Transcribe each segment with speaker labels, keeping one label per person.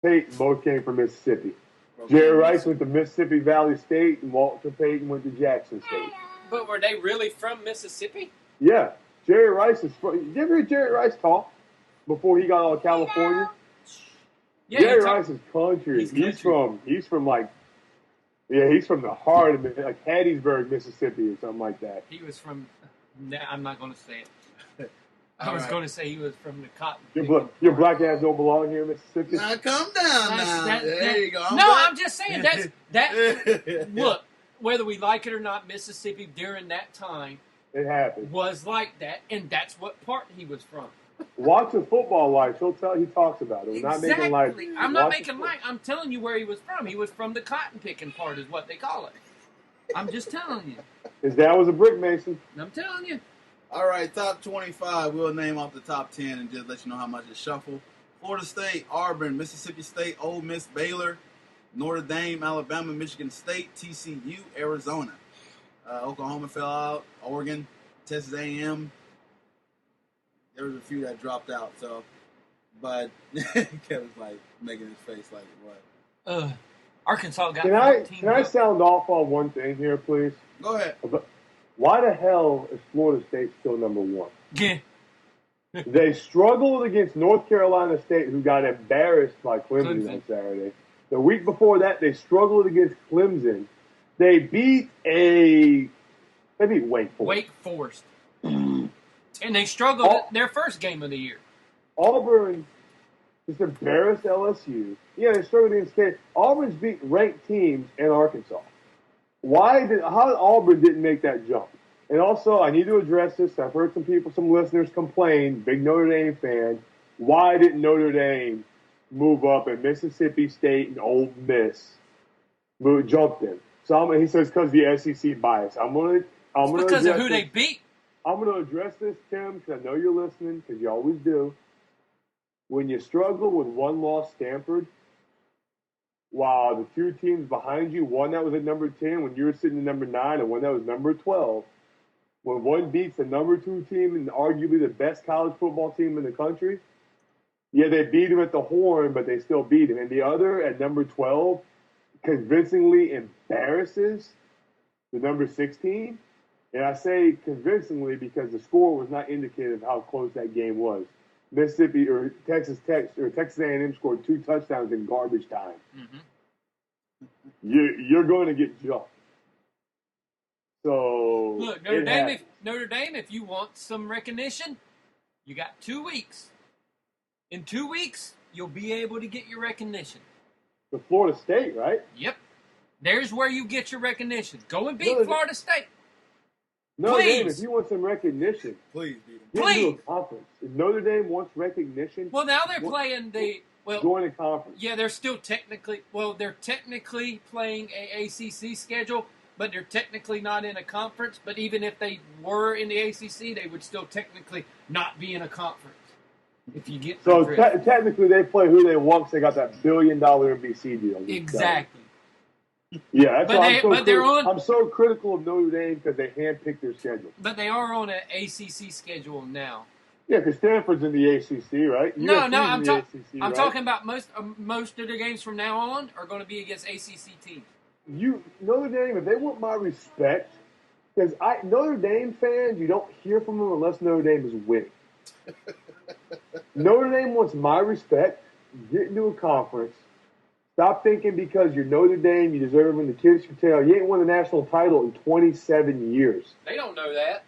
Speaker 1: Payton both came from Mississippi. Jerry Rice went to Mississippi Valley State, and Walter Payton went to Jackson State.
Speaker 2: But were they really from Mississippi?
Speaker 1: Yeah. Jerry Rice is from... Did you ever hear Jerry Rice talk before he got out of California?
Speaker 2: Yeah,
Speaker 1: Jerry Rice is country. He's from the heart of it, like Hattiesburg, Mississippi or something like that.
Speaker 2: He was from... I'm not going to say it. I was going to say he was from the cotton.
Speaker 1: Your black ass don't belong here in Mississippi?
Speaker 3: Now, come down now. There you go.
Speaker 2: I'm just saying that. Look, whether we like it or not, Mississippi during that time
Speaker 1: it happened.
Speaker 2: Was like that, and that's what part he was from.
Speaker 1: Watch the football life. He talks about it. We're not making light.
Speaker 2: I'm not making light. I'm telling you where he was from. He was from the cotton picking part, is what they call it. I'm just telling you.
Speaker 1: His dad was a brick mason.
Speaker 2: I'm telling you.
Speaker 3: All right, top 25. We'll name off the top 10 and just let you know how much it's shuffled. Florida State, Auburn, Mississippi State, Ole Miss, Baylor, Notre Dame, Alabama, Michigan State, TCU, Arizona. Oklahoma fell out. Oregon, Texas A&M. There was a few that dropped out. But Kevin's like making his face like what?
Speaker 2: Arkansas got.
Speaker 1: Can I sound off on one thing here, please?
Speaker 3: Go ahead.
Speaker 1: Why the hell is Florida State still number one?
Speaker 2: Yeah.
Speaker 1: They struggled against North Carolina State, who got embarrassed by Clemson on Saturday. The week before that, they struggled against Clemson. They beat Wake Forest.
Speaker 2: Wake Forest. And they struggled at their first game of the year.
Speaker 1: Auburn just embarrassed LSU. Yeah, they struggled against State. Auburn's beat ranked teams in Arkansas. How Auburn didn't make that jump? And also, I need to address this. I've heard some listeners complain, big Notre Dame fan, why didn't Notre Dame move up and Mississippi State and Ole Miss jumped in? So he says because of the SEC bias.
Speaker 2: Because of who they beat.
Speaker 1: I'm going to address this, Tim, because I know you're listening, because you always do. When you struggle with one loss Stanford, while the two teams behind you, one that was at number 10 when you were sitting at number 9 and one that was number 12, when one beats the number 2 team and arguably the best college football team in the country, yeah, they beat him at the horn, but they still beat him. And the other at number 12 convincingly embarrasses the number 16. And I say convincingly because the score was not indicative of how close that game was. Mississippi or Texas A&M scored 2 touchdowns in garbage time. Mm-hmm. You're going to get jumped. So
Speaker 2: look, Notre Dame, if you want some recognition, you got 2 weeks. In 2 weeks, you'll be able to get your recognition.
Speaker 1: The Florida State, right?
Speaker 2: Yep. There's where you get your recognition. Go and beat Florida State.
Speaker 1: Notre Dame, if you want some recognition,
Speaker 3: please beat
Speaker 1: them. Please. A conference. If Notre Dame wants recognition,
Speaker 2: well, now they're playing
Speaker 1: join a conference.
Speaker 2: Yeah, they're technically playing a ACC schedule, but they're technically not in a conference. But even if they were in the ACC, they would still technically not be in a conference. If you get
Speaker 1: technically they play who they want because they got that $1 billion NBC deal.
Speaker 2: Exactly.
Speaker 1: Yeah, that's why I'm so critical of Notre Dame because they handpicked their schedule.
Speaker 2: But they are on an ACC schedule now.
Speaker 1: Yeah, because Stanford's in the ACC, right?
Speaker 2: I'm talking about most of the games from now on are going to be against ACC teams.
Speaker 1: Notre Dame, if they want my respect, because Notre Dame fans, you don't hear from them unless Notre Dame is winning. Notre Dame wants my respect. Get into a conference. Stop thinking because you're Notre Dame, you deserve when the kids can tell. You ain't won the national title in 27 years.
Speaker 2: They don't know that.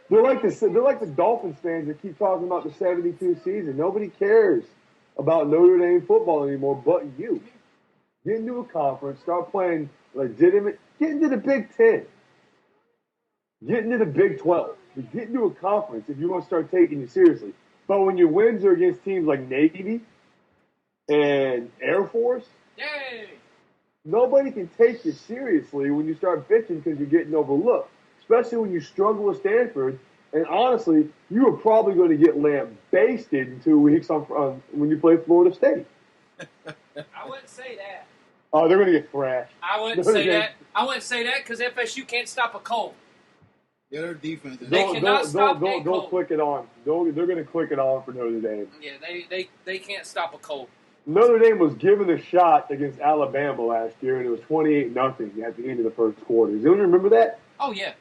Speaker 1: They're like the Dolphins fans that keep talking about the 72 season. Nobody cares about Notre Dame football anymore but you. Get into a conference, start playing legitimate. Get into the Big Ten. Get into the Big 12. Get into a conference if you want to start taking you seriously. But when your wins are against teams like Navy and Air Force,
Speaker 2: yay!
Speaker 1: Nobody can take you seriously when you start bitching because you're getting overlooked. Especially when you struggle with Stanford. And honestly, you are probably going to get lambasted in 2 weeks when you play Florida State.
Speaker 2: I wouldn't say that.
Speaker 1: Oh, they're going to get thrashed.
Speaker 2: I wouldn't say that. I wouldn't say that because FSU can't stop a cold.
Speaker 3: Yeah, their defense.
Speaker 2: They cannot stop a cold.
Speaker 1: Don't click it on. They're going to click it on for Notre Dame.
Speaker 2: Yeah, they can't stop a cold.
Speaker 1: Notre Dame was given a shot against Alabama last year, and it was 28-0 at the end of the first quarter. Does anyone remember that?
Speaker 2: Oh, yeah.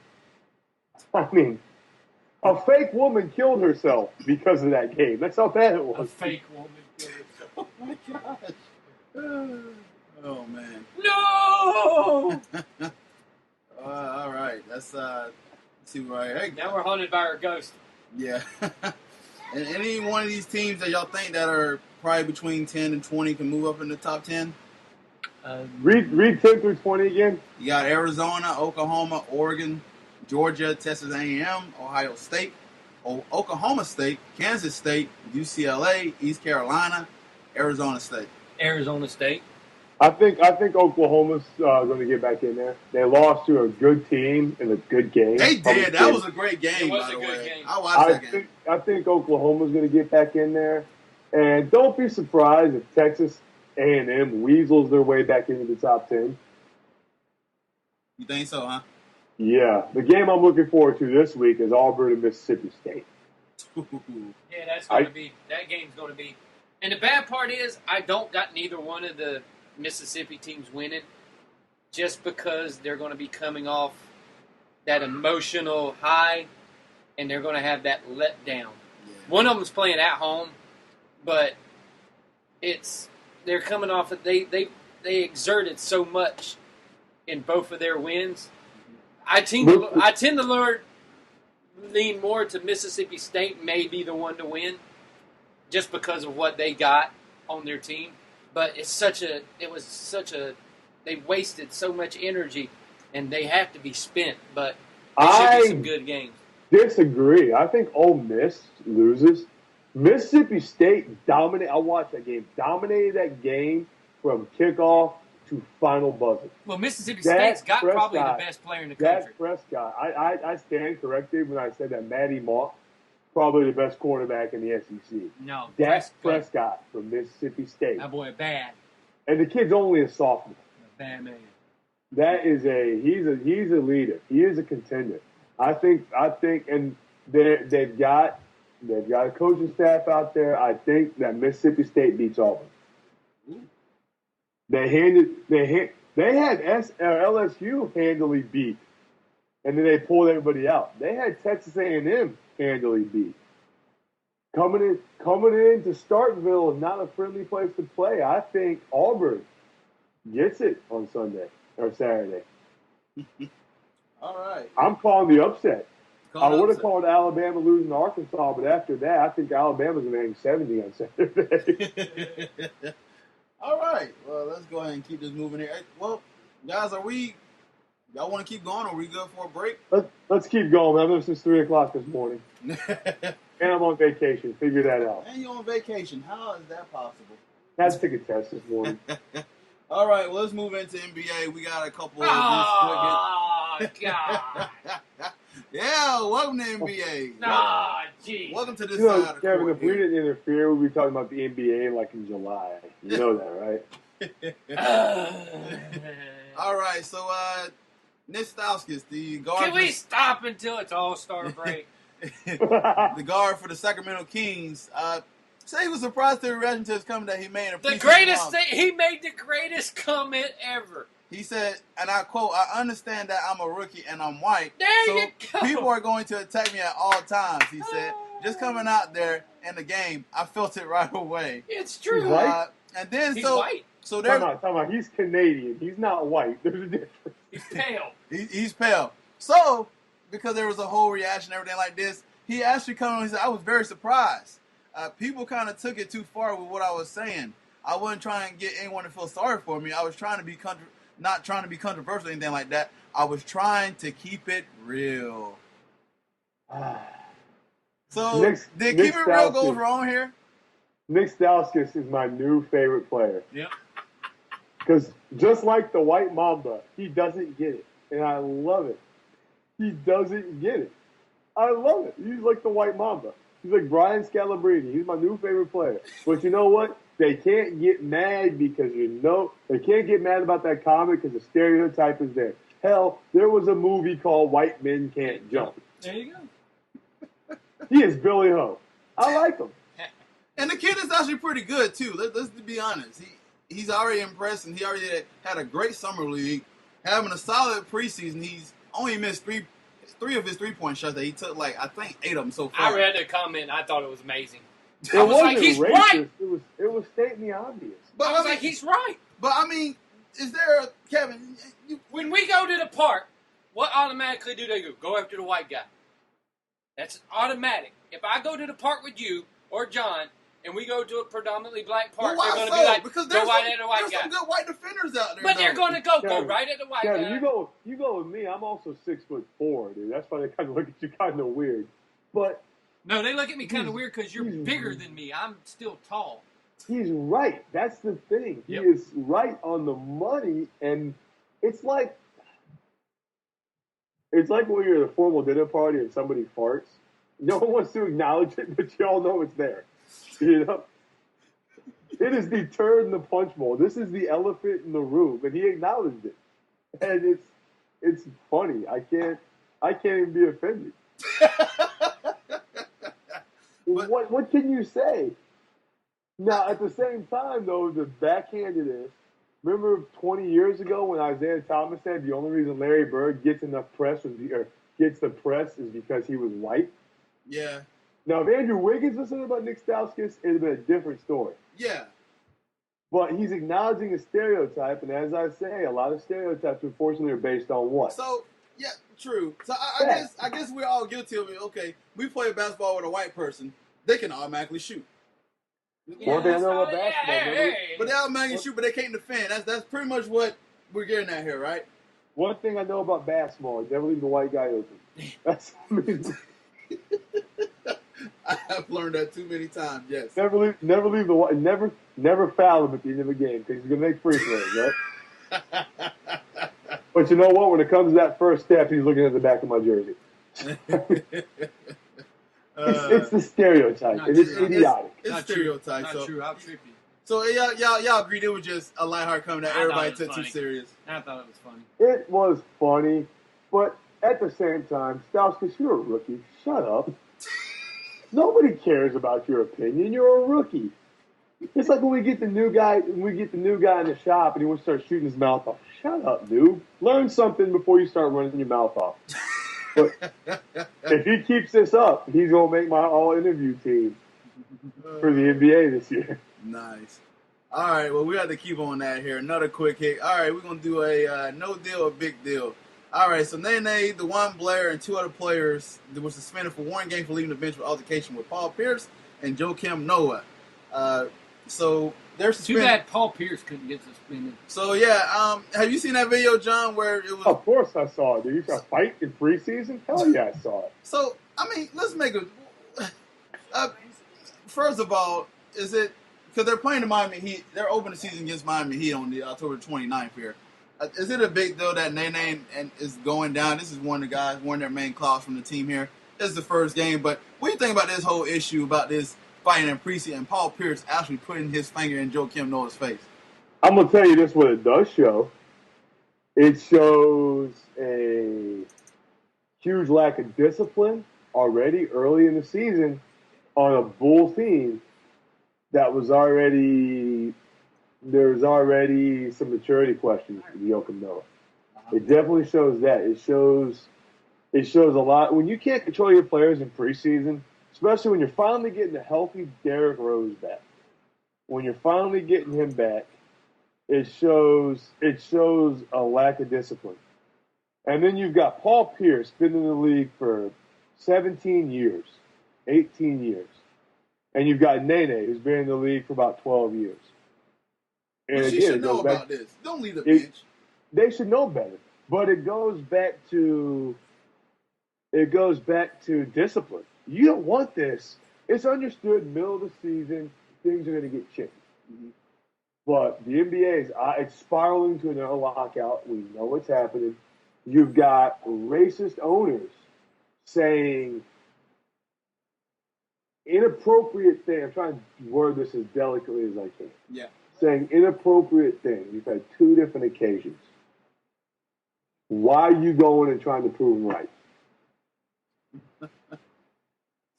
Speaker 1: I mean, a fake woman killed herself because of that game. That's how bad it was.
Speaker 2: A fake woman killed herself.
Speaker 3: Oh, my gosh. Oh, man.
Speaker 2: No!
Speaker 3: All right. Let's see right here.
Speaker 2: Now we're haunted by our ghost.
Speaker 3: Yeah. And any one of these teams that y'all think that are probably between 10 and 20 can move up in the top 10?
Speaker 1: Read 10 through 20 again.
Speaker 3: You got Arizona, Oklahoma, Oregon, Georgia, Texas A&M, Ohio State, Oklahoma State, Kansas State, UCLA, East Carolina, Arizona State.
Speaker 2: Arizona State.
Speaker 1: I think Oklahoma's going to get back in there. They lost to a good team in a good game.
Speaker 3: They did. That was a great game,
Speaker 2: It was
Speaker 3: by
Speaker 2: a
Speaker 3: the
Speaker 2: good
Speaker 3: way.
Speaker 2: game.
Speaker 3: I watched that game.
Speaker 1: I think Oklahoma's going to get back in there. And don't be surprised if Texas A&M weasels their way back into the top 10.
Speaker 3: You think so, huh?
Speaker 1: Yeah. The game I'm looking forward to this week is Auburn and Mississippi State.
Speaker 2: Yeah, that's going to be. That game's going to be. And the bad part is, I don't got neither one of the Mississippi teams winning, just because they're going to be coming off that emotional high, and they're going to have that letdown. Yeah. One of them's playing at home, but they're coming off. They exerted so much in both of their wins. I tend to lean more to Mississippi State may be the one to win, just because of what they got on their team. But they wasted so much energy, and they have to be spent. But there should be some good games.
Speaker 1: Disagree. I think Ole Miss loses. Mississippi State dominated. I watched that game. Dominated that game from kickoff to final buzzer.
Speaker 2: Well, Mississippi State's got probably the best player in the country.
Speaker 1: Dak Prescott. I stand corrected when I said that Matty Mock, probably the best quarterback in the SEC.
Speaker 2: No,
Speaker 1: Dak Prescott from Mississippi State.
Speaker 2: That boy bad.
Speaker 1: And the kid's only a sophomore.
Speaker 2: A bad man.
Speaker 1: That is he's a leader. He is a contender. I think, and they've got a coaching staff out there. I think that Mississippi State beats Auburn. Ooh. They had LSU handily beat, and then they pulled everybody out. They had Texas A&M handily beat. Coming in to Starkville is not a friendly place to play. I think Auburn gets it on Sunday or Saturday.
Speaker 3: All right.
Speaker 1: I'm calling the upset. I would have called Alabama losing to Arkansas, but after that, I think Alabama's going to hang 70 on Saturday.
Speaker 3: All right. Well, let's go ahead and keep this moving here. Well, guys, y'all want to keep going, or are we good for a break?
Speaker 1: Let's keep going. I've been up since 3 o'clock this morning. And I'm on vacation. Figure that out.
Speaker 3: And you're on vacation. How is that possible?
Speaker 1: I had to take a test this morning.
Speaker 3: All right, well, let's move into NBA. We got a couple of
Speaker 2: God.
Speaker 3: Yeah, welcome to NBA.
Speaker 2: Gee.
Speaker 3: Welcome to this side of the
Speaker 1: Kevin,
Speaker 3: court
Speaker 1: if we didn't interfere, we'd be talking about the NBA like in July. You know that, right?
Speaker 3: All right, so Nick Stauskas, the guard.
Speaker 2: Can we stop until it's All-Star break?
Speaker 3: The guard for the Sacramento Kings. Say he was surprised to the reaction to his comment that he made.
Speaker 2: He made the greatest comment ever.
Speaker 3: He said, and I quote, "I understand that I'm a rookie and I'm white.
Speaker 2: There you go.
Speaker 3: People are going to attack me at all times," he said. Just coming out there in the game, I felt it right away.
Speaker 2: It's true.
Speaker 3: And then
Speaker 2: he's white.
Speaker 3: So there's
Speaker 1: talking about he's Canadian. He's not white. There's a difference.
Speaker 2: He's pale.
Speaker 3: He's pale. So, because there was a whole reaction, everything like this, he actually come on and said, "I was very surprised. People kind of took it too far with what I was saying. I wasn't trying to get anyone to feel sorry for me. I was trying to be not trying to be controversial or anything like that. I was trying to keep it real." So, did keep it real goes wrong here?
Speaker 1: Nick Stauskas is my new favorite player.
Speaker 2: Yeah.
Speaker 1: Because just like the White Mamba, he doesn't get it. And I love it. He doesn't get it. I love it. He's like the White Mamba. He's like Brian Scalabrine. He's my new favorite player. But you know what? They can't get mad because they can't get mad about that comment because the stereotype is there. Hell, there was a movie called White Men Can't Jump.
Speaker 2: There you go.
Speaker 1: He is Billy Ho. I like him.
Speaker 3: And the kid is actually pretty good too. Let's be honest. He's already impressed, and he already had a great summer league, having a solid preseason. He's only missed three of his 3-point shots that he took. Like I think 8 of them so far.
Speaker 2: I read the comment. I thought it was amazing.
Speaker 1: I was
Speaker 2: like, he's right.
Speaker 1: It was stating the obvious.
Speaker 3: But
Speaker 2: I was like, he's right.
Speaker 3: But I mean, is there Kevin?
Speaker 2: When we go to the park, what automatically do they do? Go after the white guy. That's automatic. If I go to the park with you or John, and we go to a predominantly black park, they're going to be like,
Speaker 3: because
Speaker 2: go right at the white guy.
Speaker 3: There's some good white defenders out there.
Speaker 2: But they're going to go right at the white guy.
Speaker 1: You go with me. I'm also 6'4", dude. That's why they kind of look at you kind of weird. But
Speaker 2: no, they look at me kind of weird because you're bigger than me. I'm still tall.
Speaker 1: He's right. That's the thing.
Speaker 2: Yep.
Speaker 1: He is right on the money, and it's like when you're at a formal dinner party and somebody farts. No one wants to acknowledge it, but you all know it's there. You know, it is the turd in the punch bowl. This is the elephant in the room, and he acknowledged it, and it's funny. I can't even be offended. What can you say? Now, at the same time, though, the backhand of this, remember 20 years ago when Isaiah Thomas said the only reason Larry Bird gets enough press gets the press is because he was white?
Speaker 3: Yeah.
Speaker 1: Now, if Andrew Wiggins was something about Nick Stauskas, it would have been a different story.
Speaker 3: Yeah.
Speaker 1: But he's acknowledging a stereotype, and as I say, a lot of stereotypes, unfortunately, are based on what?
Speaker 3: So, yeah, true. So I guess we're all guilty of it. Okay, we play basketball with a white person. They can automatically shoot.
Speaker 1: Yeah, one thing I know about basketball,
Speaker 3: but they automatically shoot, but they can't defend. That's pretty much what we're getting at here, right?
Speaker 1: One thing I know about basketball is never leave the white guy open. That's
Speaker 3: I've learned that too many times. Yes.
Speaker 1: Never leave the white. Never foul him at the end of a game because he's gonna make free throws, right? But you know what? When it comes to that first step, he's looking at the back of my jersey. It's the stereotype. It is idiotic.
Speaker 3: It's stereotype.
Speaker 2: Not true. I'll trip you.
Speaker 3: So y'all agreed it was just a lighthearted comment that everybody took too serious.
Speaker 2: I thought it was funny.
Speaker 1: It was funny, but at the same time, Stauskas, you're a rookie. Shut up. Nobody cares about your opinion. You're a rookie. It's like when we get the new guy in the shop and he wants to start shooting his mouth off. Shut up, dude. Learn something before you start running your mouth off. But if he keeps this up, he's gonna make my all-interview team for the NBA this year.
Speaker 3: Nice. All right, well, we have to keep on that here. Another quick hit. All right, we're going to do a no deal or big deal. All right, so Nene, DeJuan Blair, and 2 other players that were suspended for 1 game for leaving the bench with altercation with Paul Pierce and Joakim Noah. So they're suspended.
Speaker 2: Too bad Paul Pierce couldn't get suspended.
Speaker 3: So, yeah, have you seen that video, John, where it was...
Speaker 1: Of course I saw it. Did you saw a fight in preseason? Hell yeah, I saw it.
Speaker 3: So, I mean, let's make a... first of all, is it... Because they're playing the Miami Heat. They're opening the season against Miami Heat on the October 29th here. Is it a big deal that Nene is going down? This is one of their main claws from the team here. This is the first game. But what do you think about this whole issue, about this fighting in preseason and Paul Pierce actually putting his finger in Joakim Noah's face?
Speaker 1: I'm going to tell you this, what it does show. It shows a huge lack of discipline already early in the season on a Bull team that was already, there's already some maturity questions for Joakim Noah. It definitely shows that. It shows a lot. When you can't control your players in preseason, especially when you're finally getting a healthy Derrick Rose back, when you're finally getting him back, it shows a lack of discipline. And then you've got Paul Pierce been in the league for 17 years, 18 years. And you've got Nene, who's been in the league for about 12 years. And
Speaker 3: but she should know about this. Don't leave the bench.
Speaker 1: They should know better. But it goes back to discipline. You don't want this. It's understood middle of the season, things are going to get chippy. Mm-hmm. But the NBA it's spiraling to another lockout. We know what's happening. You've got racist owners saying inappropriate things. I'm trying to word this as delicately as I can.
Speaker 3: Yeah.
Speaker 1: Saying inappropriate things. You've had 2 different occasions. Why are you going and trying to prove them right?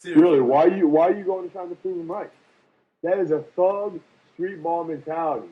Speaker 1: Really, why are you going and trying to prove them right? That is a thug street ball mentality.